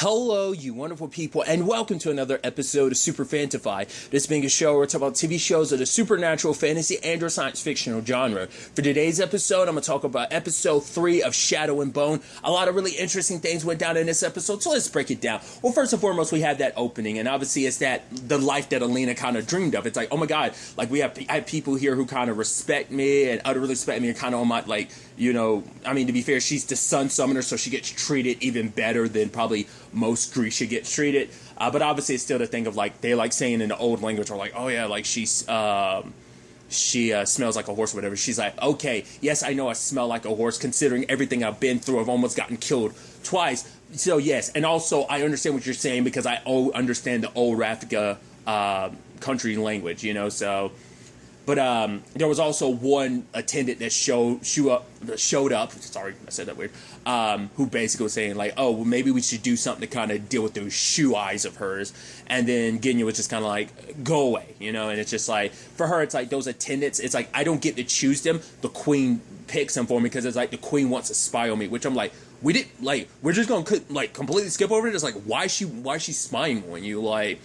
Hello, you wonderful people, and welcome to another episode of Super-Fanta-Fi. This being a show where we talk about TV shows of the supernatural, fantasy, and or science fictional genre. For today's episode, I'm going to talk about episode 3 of Shadow and Bone. A lot of really interesting things went down in this episode, so let's break it down. Well, first and foremost, we have that opening, and obviously it's the life that Alina kind of dreamed of. It's like, oh my god, like I have people here who kind of respect me and utterly respect me and kind of on my, like, you know, I mean, to be fair, she's the sun summoner, so she gets treated even better than probably most Grisha gets treated. But obviously it's still the thing of, like, they like saying in the old language, or like, oh yeah, like she smells like a horse or whatever. She's like, okay, yes, I know I smell like a horse considering everything I've been through. I've almost gotten killed twice. So yes, and also I understand what you're saying because I understand the old Rafika country language, you know, so... But there was also one attendant that showed up. Sorry, I said that weird. Who basically was saying, like, oh, well, maybe we should do something to kind of deal with those shoe eyes of hers. And then Genya was just kind of like, go away, you know. And it's just like, for her, it's like those attendants. It's like I don't get to choose them. The queen picks them for me because it's like the queen wants to spy on me. Which I'm like, we're just gonna like completely skip over it. It's like, why is she spying on you? Like,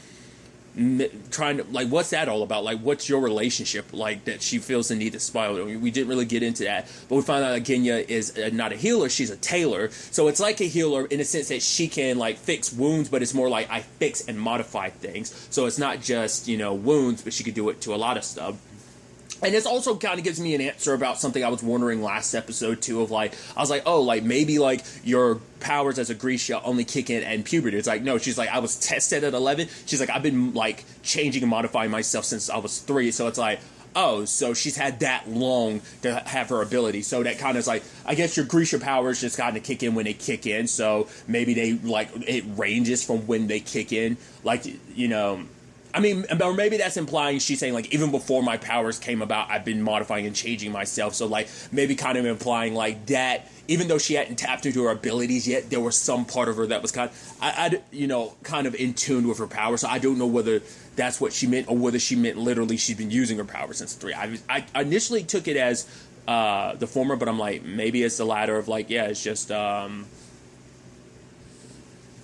trying to, like, what's that all about? Like, what's your relationship like that she feels the need to spy on? I mean, we didn't really get into that, but we found out that Genya is not a healer, she's a tailor. So it's like a healer in a sense that she can, like, fix wounds, but it's more like I fix and modify things. So it's not just, you know, wounds, but she could do it to a lot of stuff. And this also kind of gives me an answer about something I was wondering last episode, too, of, like, I was like, oh, like, maybe, like, your powers as a Grisha only kick in at puberty. It's like, no, she's like, I was tested at 11. She's like, I've been, like, changing and modifying myself since I was 3. So it's like, oh, so she's had that long to have her ability. So that kind of is like, I guess your Grisha powers just kind of kick in when they kick in. So maybe they, like, it ranges from when they kick in. Like, you know... I mean, or maybe that's implying she's saying, like, even before my powers came about, I've been modifying and changing myself. So, like, maybe kind of implying, like, that, even though she hadn't tapped into her abilities yet, there was some part of her that was kind of in tune with her power. So I don't know whether that's what she meant or whether she meant literally she's been using her power since 3. I initially took it as the former, but I'm like, maybe it's the latter of, like, yeah, it's just...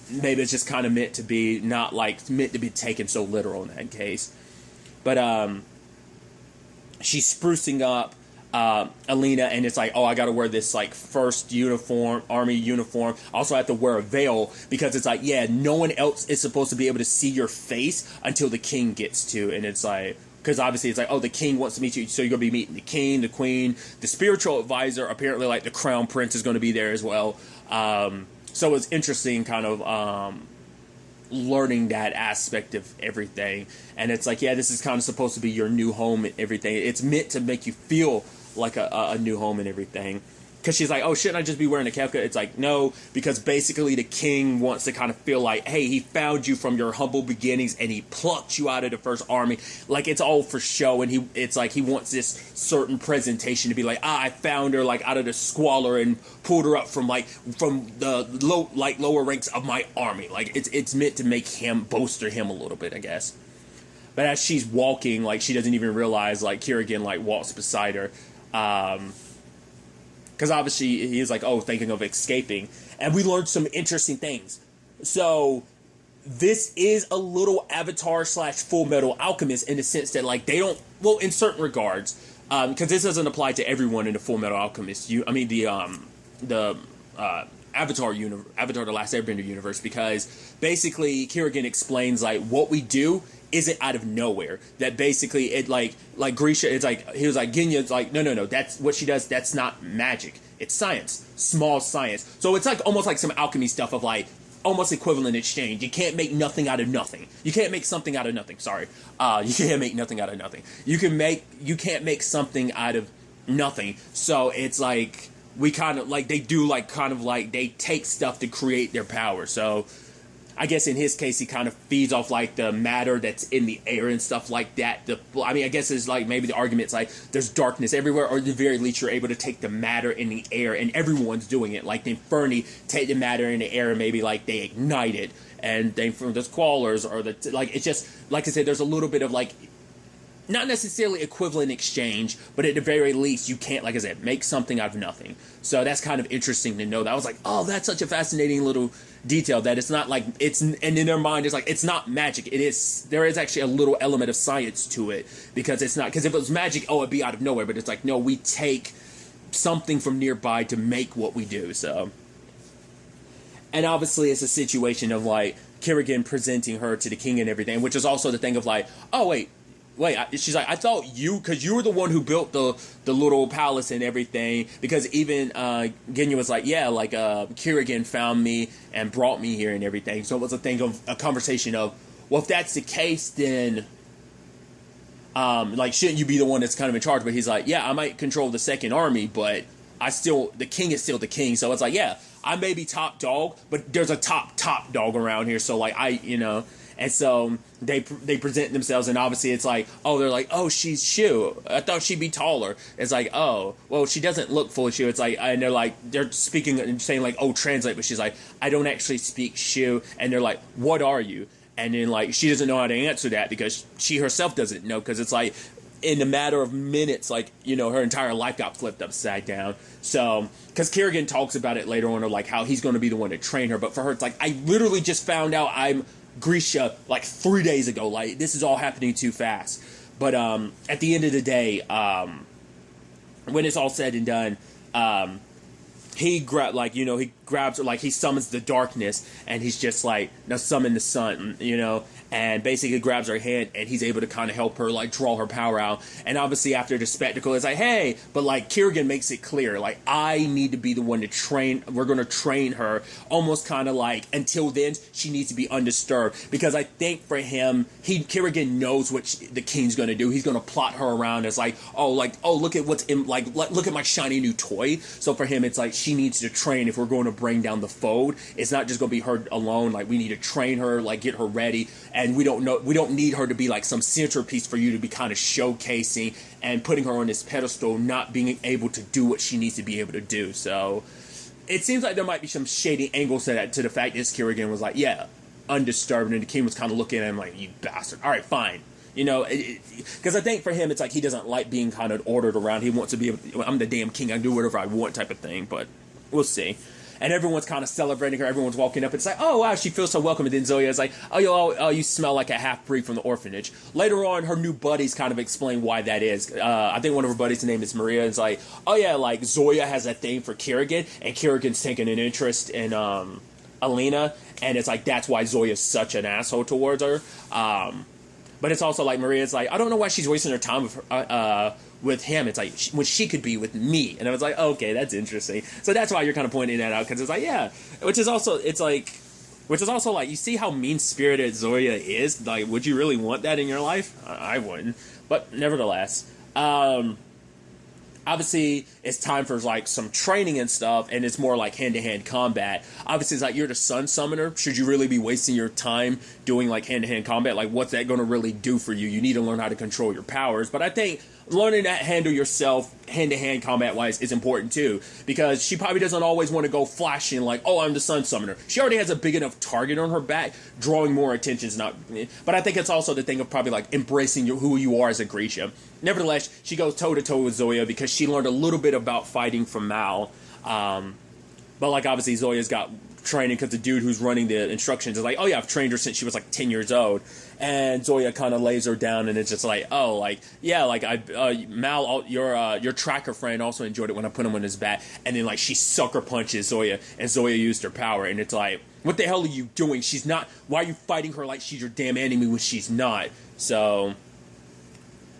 maybe it's just kind of meant to be not like meant to be taken so literal in that case. But she's sprucing up Alina, and it's like, oh, I gotta wear this like first uniform, army uniform. I also have to wear a veil because it's like, yeah, no one else is supposed to be able to see your face until the king gets to. And it's like, because obviously it's like, oh, the king wants to meet you, so you're gonna be meeting the king, the queen, the spiritual advisor. Apparently, like the crown prince is going to be there as well. So it's interesting kind of learning that aspect of everything. And it's like, yeah, this is kind of supposed to be your new home and everything. It's meant to make you feel like a new home and everything. Because she's like, oh, shouldn't I just be wearing a kefka? It's like, no, because basically the king wants to kind of feel like, hey, he found you from your humble beginnings and he plucked you out of the first army. Like, it's all for show, and it's like he wants this certain presentation to be like, I found her, like, out of the squalor and pulled her up from the lower ranks of my army. Like, it's meant to make him, bolster him a little bit, I guess. But as she's walking, like, she doesn't even realize, like, Kirigan, like, walks beside her. Because obviously he is like, oh, thinking of escaping. And we learned some interesting things. So this is a little Avatar / Full Metal Alchemist in the sense that, like, they don't, well, in certain regards, because this doesn't apply to everyone in the Full Metal Alchemist. The Avatar The Last Airbender universe, because basically Kirigan explains, like, what we do isn't out of nowhere. That basically it like Grisha, it's like he was like, Genya's like, no, that's what she does. That's not magic. It's science, small science. So it's like almost like some alchemy stuff of like almost equivalent exchange. You can't make nothing out of nothing. You can't make something out of nothing. Sorry, you can't make nothing out of nothing. You can't make something out of nothing. So it's like we kind of like they do like kind of like they take stuff to create their power. So I guess in his case, he kind of feeds off, like, the matter that's in the air and stuff like that. I mean, I guess it's, like, maybe the argument's, like, there's darkness everywhere, or at the very least, you're able to take the matter in the air, and everyone's doing it. Like, the Inferni take the matter in the air, and maybe, like, they ignite it. And then from the Squallers, or like, it's just, like I said, there's a little bit of, like, not necessarily equivalent exchange, but at the very least, you can't, like I said, make something out of nothing. So that's kind of interesting to know. That I was like, oh, that's such a fascinating little detail that it's not like it's, and in their mind, it's like, it's not magic. There is actually a little element of science to it, because it's not, because if it was magic, oh, it'd be out of nowhere. But it's like, no, we take something from nearby to make what we do. So, and obviously it's a situation of like Kerrigan presenting her to the king and everything, which is also the thing of like, oh, wait, she's like, I thought you, because you were the one who built the little palace and everything, because even Genya was like, yeah, like Kerrigan found me and brought me here and everything. So it was a conversation of, well, if that's the case, then like, shouldn't you be the one that's kind of in charge? But he's like, yeah, I might control the second army, but the king is still the king. So it's like, yeah, I may be top dog, but there's a top dog around here. So like, and so they present themselves, and obviously it's like, oh, they're like, oh, she's Shu. I thought she'd be taller. It's like, oh, well, she doesn't look full Shu. It's like, and they're speaking and saying like, oh, translate, but she's like, I don't actually speak Shu. And they're like, what are you? And then like, she doesn't know how to answer that, because she herself doesn't know, because it's like, in a matter of minutes, like, her entire life got flipped upside down. So, because Kerrigan talks about it later on, or like how he's going to be the one to train her, but for her, it's like, I literally just found out I'm Grisha like 3 days ago. Like, this is all happening too fast. But at the end of the day, when it's all said and done, he grabs her, like, he summons the darkness, and he's just like, now summon the sun, and basically grabs her hand, and he's able to kind of help her, like, draw her power out. And obviously after the spectacle, it's like, hey, but like, Kerrigan makes it clear, like, I need to be the one to train, we're going to train her, almost kind of like, until then, she needs to be undisturbed, because I think for him, Kerrigan knows what the king's going to do. He's going to plot her around as like, oh, look at what's in, like, look at my shiny new toy. So for him, it's like, she needs to train if we're going to bring down the fold. It's not just going to be her alone. Like, we need to train her, like, get her ready. And we don't need her to be like some centerpiece for you to be kind of showcasing and putting her on this pedestal, not being able to do what she needs to be able to do. So it seems like there might be some shady angles to the fact that Kerrigan was like, yeah, undisturbed, and the king was kind of looking at him like, you bastard. All right, fine. Because I think for him, it's like he doesn't like being kind of ordered around. He wants to be, I'm the damn king, I can do whatever I want type of thing, but we'll see. And everyone's kind of celebrating her. Everyone's walking up. It's like, oh, wow, she feels so welcome. And then Zoya is like, oh, you smell like a half-breed from the orphanage. Later on, her new buddies kind of explain why that is. I think one of her buddies' name is Maria. It's like, oh, yeah, like, Zoya has a thing for Kerrigan, and Kerrigan's taking an interest in Alina. And it's like, that's why Zoya's such an asshole towards her. But it's also like, Maria's like, I don't know why she's wasting her time with him. It's like, when she could be with me. And I was like, okay, that's interesting. So that's why you're kind of pointing that out, because it's like, yeah. Which is also like, you see how mean-spirited Zoya is? Like, would you really want that in your life? I wouldn't. But nevertheless, obviously, it's time for, like, some training and stuff, and it's more like hand-to-hand combat. Obviously, it's like, you're the sun summoner. Should you really be wasting your time doing, like, hand-to-hand combat? Like, what's that going to really do for you? You need to learn how to control your powers. But I think learning to handle yourself hand-to-hand combat-wise is important, too. Because she probably doesn't always want to go flashing like, oh, I'm the sun summoner. She already has a big enough target on her back. Drawing more attention is not... But I think it's also the thing of probably, like, embracing who you are as a Grisha. Nevertheless, she goes toe-to-toe with Zoya because she learned a little bit about fighting from Mal. But, like, obviously, Zoya's got training because the dude who's running the instructions is like, oh, yeah, I've trained her since she was, like, 10 years old. And Zoya kind of lays her down, and it's just like, oh, like, yeah, like, Mal, your tracker friend also enjoyed it when I put him on his back. And then, like, she sucker punches Zoya, and Zoya used her power. And it's like, what the hell are you doing? She's not, why are you fighting her like she's your damn enemy when she's not? So...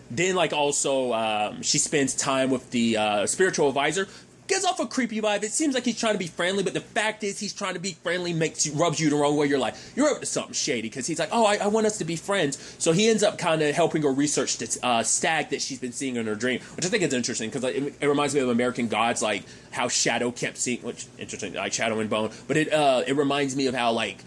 Then, like, also, she spends time with the spiritual advisor. Gives off a creepy vibe. It seems like he's trying to be friendly, but the fact is he's trying to be friendly rubs you the wrong way. You're like, you're up to something shady, because he's like, oh, I want us to be friends. So he ends up kind of helping her research this stag that she's been seeing in her dream, which I think is interesting, because like, it reminds me of American Gods, like how Shadow kept seeing, which interesting, like Shadow and Bone, but it reminds me of how, like,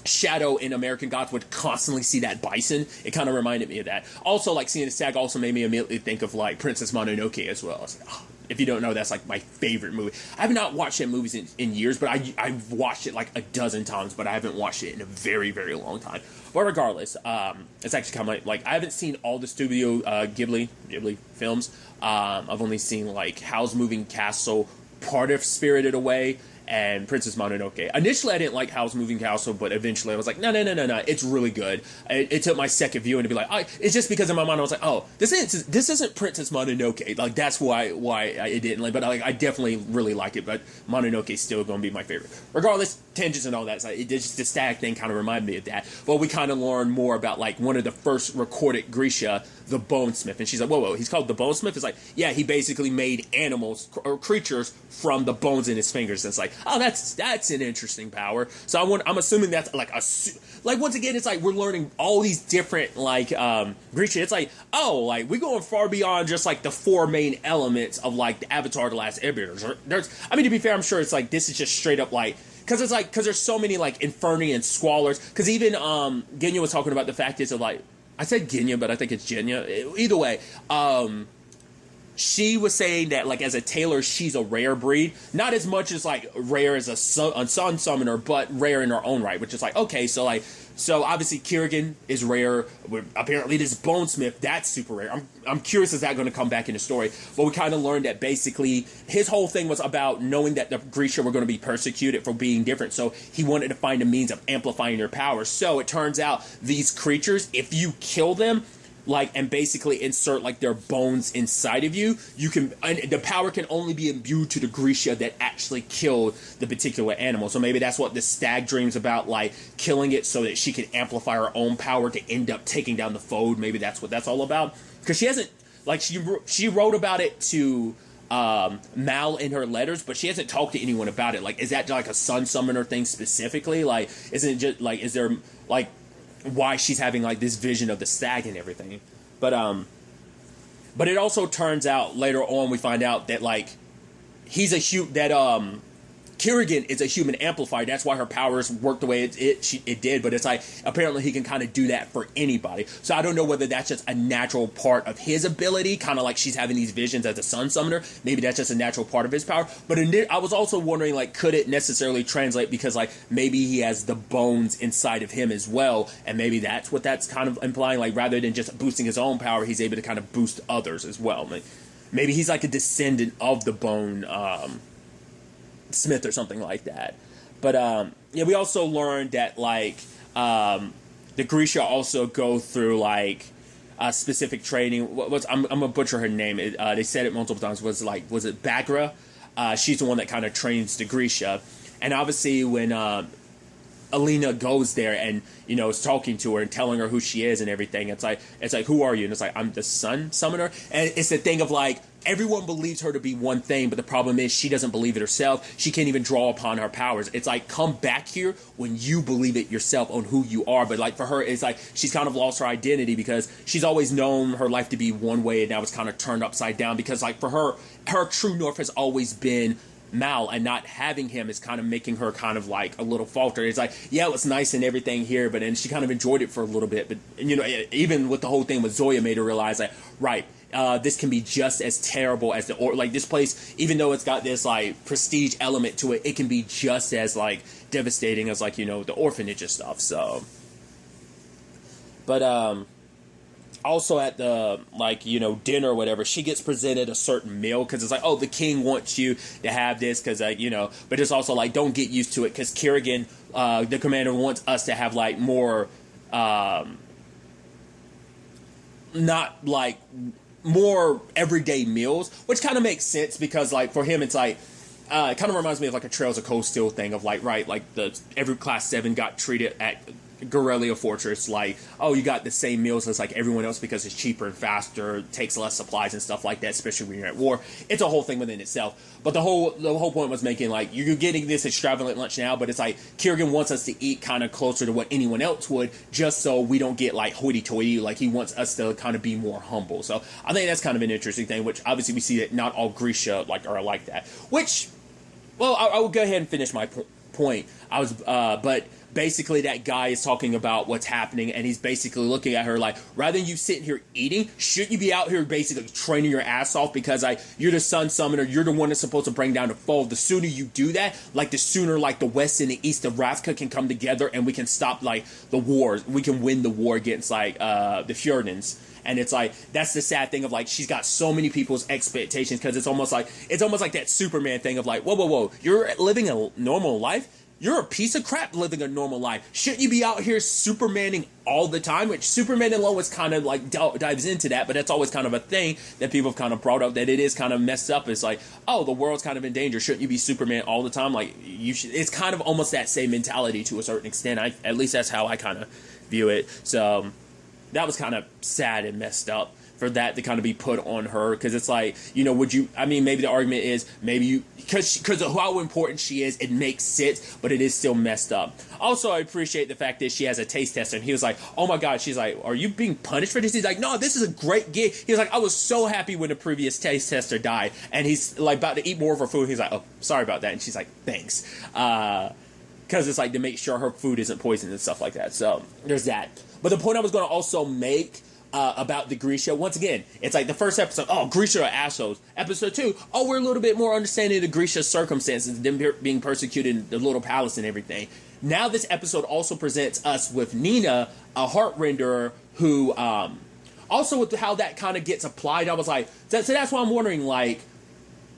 Shadow in American Gods would constantly see that bison. It kind of reminded me of that. Also, like, seeing the stag also made me immediately think of, like, Princess Mononoke as well. I was like, oh, if you don't know, that's like my favorite movie. I have not watched that movie in years, but I've watched it like a dozen times, but I haven't watched it in a very, very long time. But regardless, it's actually kind of like I haven't seen all the Studio Ghibli films. I've only seen like Howl's Moving Castle, part of Spirited Away, and Princess Mononoke. Initially, I didn't like Howl's Moving Castle, but eventually I was like, no, it's really good. It took my second viewing to be like, it's just because in my mind I was like, oh, this isn't Princess Mononoke. Like, that's why I didn't like, but like, I definitely really like it, but Mononoke is still going to be my favorite. Regardless, tangents and all that, so the stag thing kind of reminded me of that. But we kind of learned more about like one of the first recorded Grisha, the Bonesmith, and she's like, whoa, he's called the Bonesmith? It's like, yeah, he basically made animals or creatures from the bones in his fingers. And it's like, oh, that's an interesting power. So I'm assuming that's like once again, it's like we're learning all these different like Grisha. It's like, oh, like we're going far beyond just like the four main elements of like the Avatar: The Last Airbender. I mean, to be fair, I'm sure it's like this is just straight up like. Because there's so many like Inferni and Squallers. Because even Genya was talking about the fact is of like, I said Genya, but I think it's Genya. Either way, she was saying that like as a tailor, she's a rare breed. Not as much as like rare as a sun summoner, but rare in her own right. Which is like, okay, so obviously Kerrigan is rare. Apparently this Bonesmith, that's super rare. I'm curious, is that going to come back in the story? But we kind of learned that basically his whole thing was about knowing that the Grisha were going to be persecuted for being different. So he wanted to find a means of amplifying their power. So it turns out these creatures, if you kill them, like, and basically insert like their bones inside of you, and the power can only be imbued to the Grisha that actually killed the particular animal. So maybe that's what the stag dreams about, like killing it so that she can amplify her own power to end up taking down the foe. Maybe that's what that's all about. Because she hasn't, like, she wrote about it to Mal in her letters, but she hasn't talked to anyone about it. Like, is that like a sun summoner thing specifically? Like, isn't it just like, is there like why she's having like this vision of the stag and everything? But it also turns out later on we find out that like he's Kerrigan is a human amplifier. That's why her powers work the way it did. But it's like apparently he can kind of do that for anybody. So I don't know whether that's just a natural part of his ability, kind of like she's having these visions as a sun summoner. Maybe that's just a natural part of his power. But I was also wondering, like, could it necessarily translate because like maybe he has the bones inside of him as well, and maybe that's what that's kind of implying. Like rather than just boosting his own power, he's able to kind of boost others as well. Like, maybe he's like a descendant of the bone Smith or something like that. But yeah, we also learned that like the Grisha also go through like specific training. I'm gonna butcher her name. They said it multiple times. Was it Bagra? She's the one that kind of trains the Grisha, and obviously when Alina goes there and is talking to her and telling her who she is and everything, it's like who are you? And it's like, I'm the sun summoner. And it's the thing of like everyone believes her to be one thing, but the problem is she doesn't believe it herself. She can't even draw upon her powers. It's like, come back here when you believe it yourself on who you are. But like for her, it's like she's kind of lost her identity because she's always known her life to be one way, and now it's kind of turned upside down because like for her true north has always been Mal, and not having him is kind of making her kind of like a little falter. It's like, yeah, it was nice and everything here, but then she kind of enjoyed it for a little bit. But even with the whole thing with Zoya, made her realize that this can be just as terrible as this place, even though it's got this like prestige element to it, it can be just as like devastating as like the orphanage and stuff. So, but also at the dinner or whatever, she gets presented a certain meal because it's like, oh, the king wants you to have this because but it's also like, don't get used to it because Kerrigan, the commander, wants us to have like more not like more everyday meals, which kind of makes sense because like for him it's like it kind of reminds me of like a Trails of Cold Steel thing of like, right, like every class 7 got treated at Guerrilla Fortress like, oh, you got the same meals as like everyone else because it's cheaper and faster, takes less supplies and stuff like that, especially when you're at war. It's a whole thing within itself. But the whole point was making like, you're getting this extravagant lunch now, but it's like Kerrigan wants us to eat kind of closer to what anyone else would, just so we don't get like hoity-toity. Like he wants us to kind of be more humble. So I think that's kind of an interesting thing, which obviously we see that not all Grisha like are like that. Which, well, I will go ahead and finish my point. point. But basically that guy is talking about what's happening, and he's basically looking at her like, rather than you sitting here eating, shouldn't you be out here basically training your ass off, because like you're the sun summoner, you're the one that's supposed to bring down the fold. The sooner you do that, like the sooner like the west and the east of Ravka can come together, and we can stop like the wars. We can win the war against like the Fjordans. And it's like, that's the sad thing of like, she's got so many people's expectations, because it's almost like that Superman thing of like, whoa, you're living a normal life? You're a piece of crap living a normal life. Shouldn't you be out here Supermaning all the time? Which Superman and Lois kind of like dives into that, but that's always kind of a thing that people have kind of brought up, that it is kind of messed up. It's like, oh, the world's kind of in danger. Shouldn't you be Superman all the time? Like, you should. It's kind of almost that same mentality to a certain extent. At least that's how I kind of view it. So that was kind of sad and messed up for that to kind of be put on her, because it's like, you know, maybe the argument is because of how important she is, it makes sense, but it is still messed up. Also, I appreciate the fact that she has a taste tester, and he was like, oh my god, she's like, are you being punished for this? He's like, no, this is a great gig. He was like, I was so happy when the previous taste tester died, and he's like about to eat more of her food. He's like, oh, sorry about that. And she's like, thanks. Because it's like to make sure her food isn't poisoned and stuff like that. So there's that. But the point I was going to also make about the Grisha, once again, it's like the first episode, oh, Grisha are assholes. Episode 2, oh, we're a little bit more understanding of the Grisha's circumstances, them being persecuted in the little palace and everything. Now this episode also presents us with Nina, a heart renderer, who also with how that kind of gets applied, I was like, so that's why I'm wondering, like,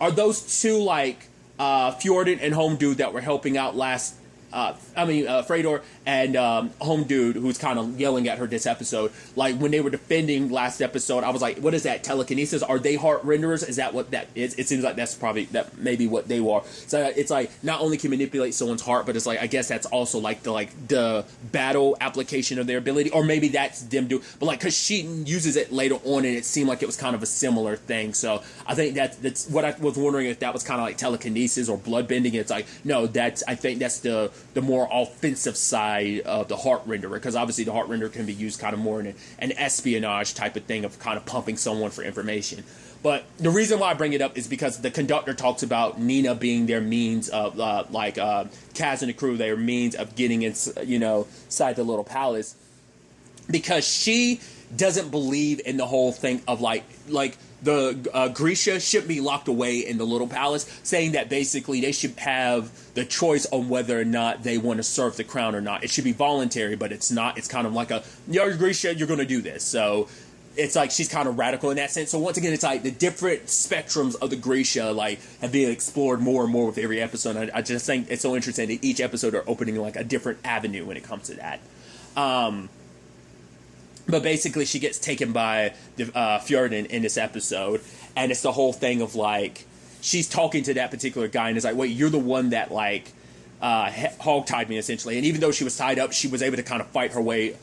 are those two like Fjorden and Home Dude that were helping out last Fredor and Home Dude, who's kind of yelling at her this episode, like when they were defending last episode, I was like, what is that, telekinesis? Are they heart renderers? Is that what that is? It seems like that's probably that maybe what they were. So it's like, not only can manipulate someone's heart, but it's like, I guess that's also like the battle application of their ability, or maybe that's them do, but like, because she uses it later on, and it seemed like it was kind of a similar thing. So I think that's what I was wondering, if that was kind of like telekinesis or bloodbending. It's like, no, I think that's the more offensive side of the heart renderer, because obviously the heart renderer can be used kind of more in an espionage type of thing of kind of pumping someone for information. But the reason why I bring it up is because the conductor talks about Nina being their means of Kaz and the crew, their means of getting inside the little palace, because she doesn't believe in the whole thing of like the Grisha shouldn't be locked away in the little palace, saying that basically they should have the choice on whether or not they want to serve the crown or not. It should be voluntary, but it's not. It's kind of like you're Grisha, you're going to do this. So it's like she's kind of radical in that sense. So once again, it's like the different spectrums of the Grisha like have been explored more and more with every episode. I just think it's so interesting that each episode are opening like a different avenue when it comes to that. But basically, she gets taken by the Fjorden in this episode, and it's the whole thing of like, she's talking to that particular guy, and it's like, wait, you're the one that like hog-tied me, essentially. And even though she was tied up, she was able to kind of fight her way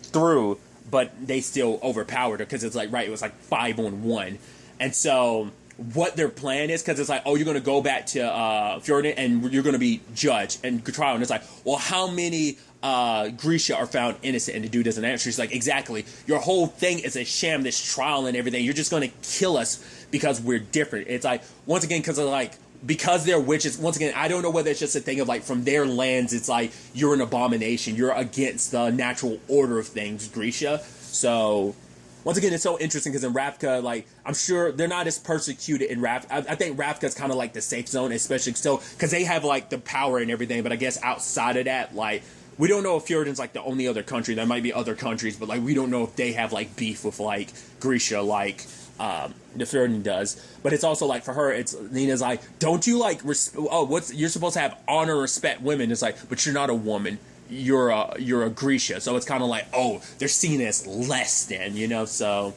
through, but they still overpowered her, because it's like, right, it was like 5-on-1. And so what their plan is, because it's like, oh, you're going to go back to Fjorden, and you're going to be judged and trial. And it's like, well, how many Grisha are found innocent? And the dude doesn't answer. He's like, exactly, your whole thing is a sham, this trial and everything. You're just going to kill us because we're different. It's like, once again, because they're witches, once again, I don't know whether it's just a thing of like, from their lens, it's like, you're an abomination, you're against the natural order of things, Grisha. So once again, it's so interesting, because in Ravka, like, I'm sure they're not as persecuted in Ravka. I think Ravka's kind of like the safe zone, especially so because they have like the power and everything. But I guess outside of that, like, we don't know if Fjordan's like the only other country. There might be other countries, but like, we don't know if they have like beef with like Grisha, like the Fjordan does. But it's also like, for her, it's Nina's like, don't you like you're supposed to have honor, respect women. It's like, but you're not a woman. You're a Grisha. So it's kind of like, oh, they're seen as less than, so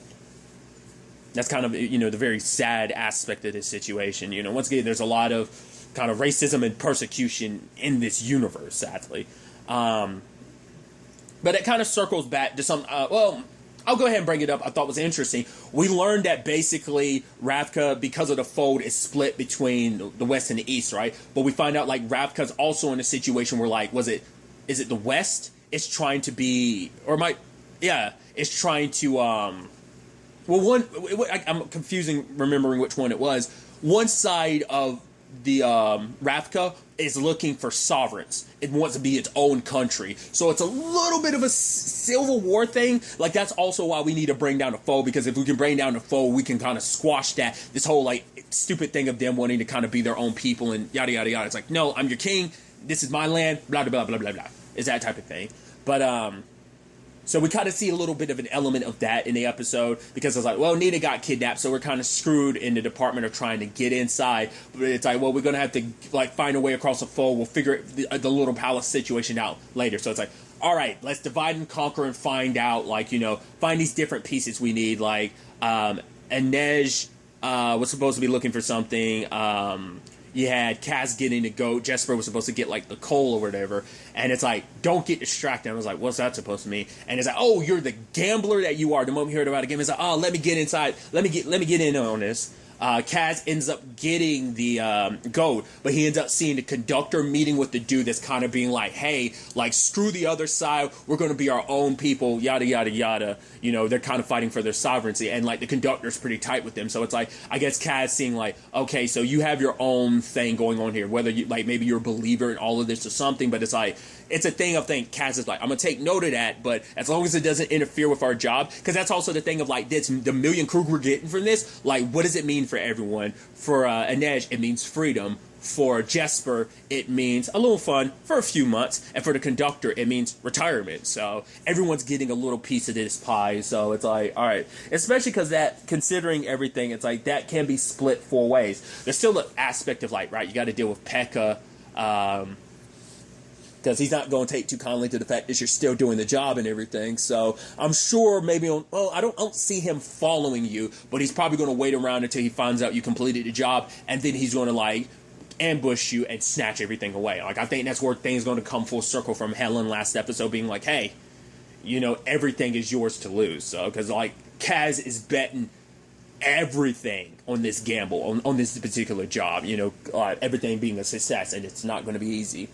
that's kind of, the very sad aspect of this situation. Once again, there's a lot of kind of racism and persecution in this universe, sadly. But it kind of circles back to some, I'll go ahead and bring it up. I thought it was interesting. We learned that basically Ravka, because of the fold, is split between the West and the East, right? But we find out like Ravka's also in a situation where like, is it the West? It's trying to be, it's trying to, I'm confusing remembering which one it was. One side of the Ravka is looking for sovereigns. It wants to be its own country. So it's a little bit of a civil war thing. Like, that's also why we need to bring down the foe, because if we can bring down the foe, we can kind of squash this whole, like, stupid thing of them wanting to kind of be their own people and yada, yada, yada. It's like, no, I'm your king. This is my land. Blah, blah, blah, blah, blah. It's that type of thing. But, so we kind of see a little bit of an element of that in the episode, because it's like, well, Nina got kidnapped, so we're kind of screwed in the department of trying to get inside. But it's like, well, we're going to have to, like, find a way across the foe. We'll figure the little palace situation out later. So it's like, all right, let's divide and conquer and find out, like, you know, find these different pieces we need. Like, Inej was supposed to be looking for something. You had Kaz getting the goat. Jesper was supposed to get, like, the coal or whatever. And it's like, don't get distracted. I was like, what's that supposed to mean? And it's like, oh, you're the gambler that you are. The moment you heard about the game, it's like, oh, let me get inside. Let me get in on this. Kaz ends up getting the goat, but he ends up seeing the conductor meeting with the dude that's kind of being like, hey, like, screw the other side. We're going to be our own people, yada, yada, yada. You know, they're kind of fighting for their sovereignty, and, like, the conductor's pretty tight with them. So it's like, I guess Kaz seeing, like, okay, so you have your own thing going on here, whether you, like, maybe you're a believer in all of this or something, but it's like, it's a thing of think Kaz is like, I'm going to take note of that, but as long as it doesn't interfere with our job, because that's also the thing of, like, this, the million crew we're getting from this, like, what does it mean for everyone? For Inej, it means freedom. For Jesper, it means a little fun for a few months. And for the conductor, it means retirement. So everyone's getting a little piece of this pie. So it's like, all right. Especially because that, considering everything, it's like that can be split 4 ways. There's still an aspect of, like, right, you got to deal with Pekka. Because he's not going to take too kindly to the fact that you're still doing the job and everything. So I'm sure maybe I don't see him following you, but he's probably going to wait around until he finds out you completed the job, and then he's going to, like, ambush you and snatch everything away. Like, I think that's where things going to come full circle from Helen last episode being like, hey, you know, everything is yours to lose. So, because, like, Kaz is betting everything on this gamble, on this particular job, you know, everything being a success, and it's not going to be easy.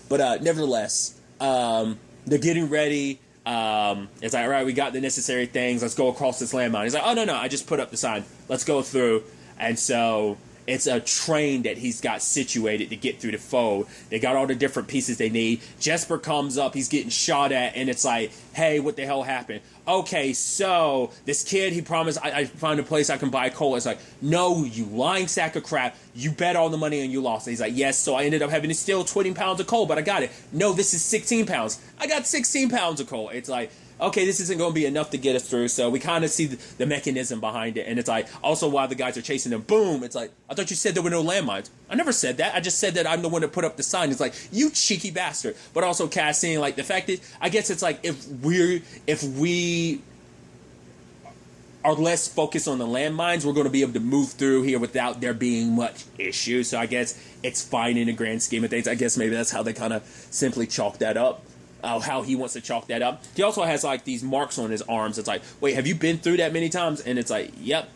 But nevertheless, they're getting ready. It's like, all right, we got the necessary things. Let's go across this landmine. He's like, oh, no, I just put up the sign. Let's go through. And so it's a train that he's got situated to get through the foe. They got all the different pieces they need. Jesper comes up. He's getting shot at. And it's like, hey, what the hell happened? Okay, so this kid, he promised I find a place I can buy coal. It's like, no, you lying sack of crap. You bet all the money and you lost. And he's like, yes, so I ended up having to steal 20 pounds of coal, but I got it. No, this is 16 pounds. I got 16 pounds of coal. It's like, okay, this isn't going to be enough to get us through. So we kind of see the mechanism behind it. And it's like, also while the guys are chasing them, boom, it's like, I thought you said there were no landmines. I never said that. I just said that I'm the one that put up the sign. It's like, you cheeky bastard. But also casting, like, the fact that, I guess it's like, if we are less focused on the landmines, we're going to be able to move through here without there being much issue. So I guess it's fine in the grand scheme of things. I guess maybe that's how they kind of simply chalk that up. How he wants to chalk that up. He also has, like, these marks on his arms. It's like, wait, have you been through that many times? And it's like, yep.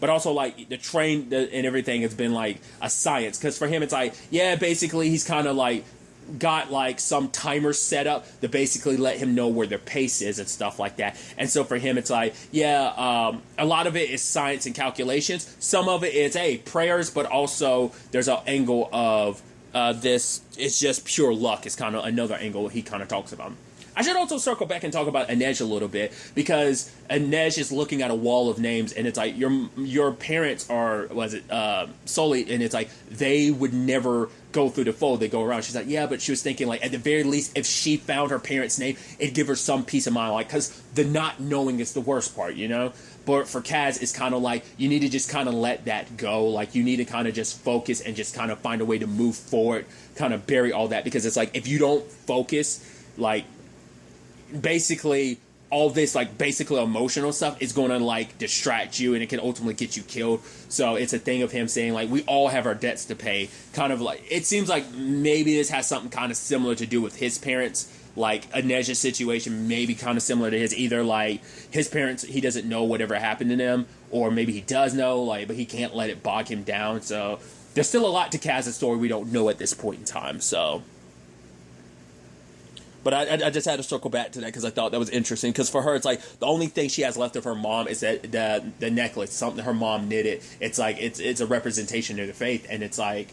But also, like, the train and everything has been, like, a science. Because for him, it's like, yeah, basically, he's kind of, like, got, like, some timer set up to basically let him know where their pace is and stuff like that. And so for him, it's like, yeah, a lot of it is science and calculations. Some of it is, hey, prayers, but also there's an angle of this is just pure luck is kind of another angle he kind of talks about. I should also circle back and talk about Inej a little bit, because Inej is looking at a wall of names, and it's like, your parents are, solely, and it's like, they would never go through the fold. They go around. She's like, yeah, but she was thinking, like, at the very least, if she found her parents' name, it'd give her some peace of mind, like, because the not knowing is the worst part, you know? But for Kaz, it's kind of like, you need to just kind of let that go. Like, you need to kind of just focus and just kind of find a way to move forward, kind of bury all that. Because it's like, if you don't focus, like, basically, all this, like, basically emotional stuff is going to, like, distract you, and it can ultimately get you killed. So it's a thing of him saying, like, we all have our debts to pay. Kind of like, it seems like maybe this has something kind of similar to do with his parents. Like, Inej's situation may be kind of similar to his. Either, like, his parents, he doesn't know whatever happened to them, or maybe he does know, like, but he can't let it bog him down. So there's still a lot to Kaz's story we don't know at this point in time, so. But I just had to circle back to that because I thought that was interesting. Because for her, it's like the only thing she has left of her mom is that the necklace, something her mom knitted. It's like it's a representation of the faith, and it's like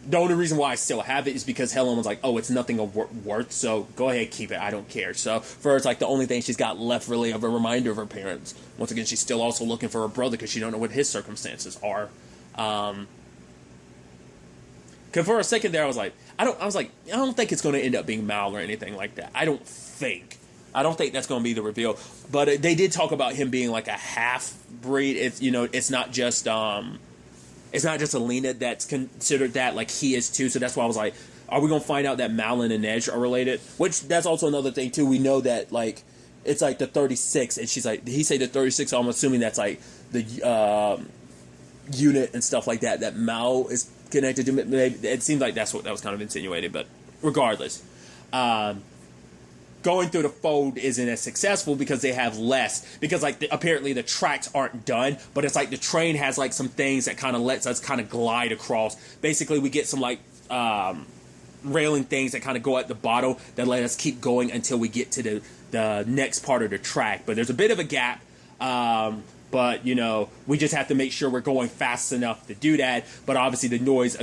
The only reason why I still have it is because Helen was like, oh, it's nothing of worth, so go ahead, keep it, I don't care. So for her, it's like the only thing she's got left really of a reminder of her parents. Once again, she's still also looking for her brother because she don't know what his circumstances are. Because for a second there, I was like, I don't think it's going to end up being Mal or anything like that. I don't think that's going to be the reveal. But they did talk about him being like a half breed. It's not just Alina that's considered that, like he is too. So that's why I was like, are we gonna find out that Malin and Nedge are related? Which that's also another thing too. We know that like it's like the 36, and she's like, he say the 36. So I'm assuming that's like the unit and stuff like that. That Mal is connected to. Maybe it seems like that's what that was kind of insinuated. But regardless, going through the fold isn't as successful because they have less. Because like apparently the tracks aren't done, but it's like the train has like some things that kind of lets us kind of glide across. Basically, we get some like railing things that kind of go at the bottom that let us keep going until we get to the next part of the track. But there's a bit of a gap. But we just have to make sure we're going fast enough to do that. But obviously the noise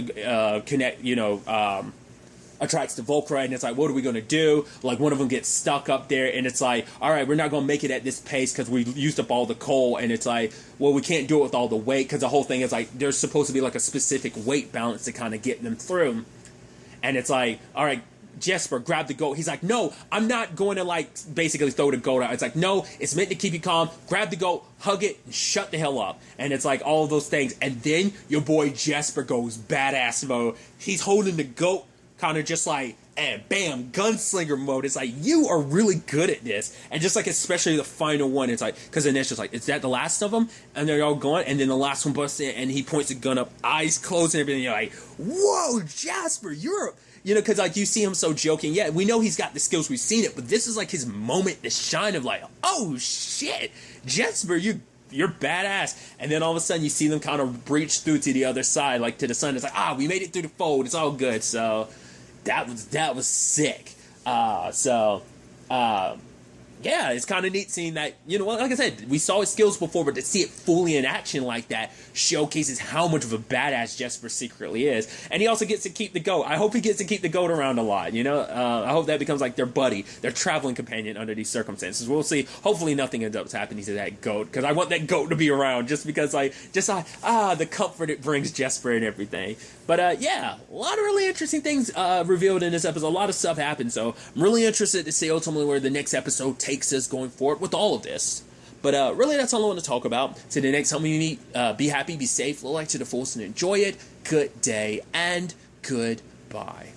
attracts the Volcra, and it's like, what are we going to do? Like, one of them gets stuck up there, and it's like, all right, we're not going to make it at this pace because we used up all the coal, and it's like, well, we can't do it with all the weight, because the whole thing is like, there's supposed to be like a specific weight balance to kind of get them through. And it's like, all right, Jesper, grab the goat. He's like, no, I'm not going to like basically throw the goat out. It's like, no, it's meant to keep you calm. Grab the goat, hug it, and shut the hell up. And it's like all of those things. And then your boy Jesper goes badass mode. He's holding the goat kind of just like, and bam, gunslinger mode. It's like, you are really good at this. And just like, especially the final one, it's like, because then it's just like, is that the last of them? And they're all gone, and then the last one busts in, and he points the gun up, eyes closed and everything. You're like, whoa, Jasper, because like you see him so joking. Yeah, we know he's got the skills, we've seen it, but this is like his moment to shine of like, oh shit, Jasper, you're badass. And then all of a sudden you see them kind of breach through to the other side, like to the sun. It's like, we made it through the fold, it's all good. So that was sick. Yeah, it's kind of neat seeing that, like I said, we saw his skills before, but to see it fully in action like that showcases how much of a badass Jesper secretly is. And he also gets to keep the goat. I hope he gets to keep the goat around a lot, I hope that becomes like their buddy, their traveling companion under these circumstances. We'll see. Hopefully nothing ends up happening to that goat, because I want that goat to be around just because, the comfort it brings Jesper and everything. But, yeah, a lot of really interesting things revealed in this episode. A lot of stuff happened, so I'm really interested to see ultimately where the next episode takes us going forward with all of this. But really, that's all I want to talk about. So the next time we meet, be happy, be safe, live life to the fullest, and enjoy it. Good day, and goodbye.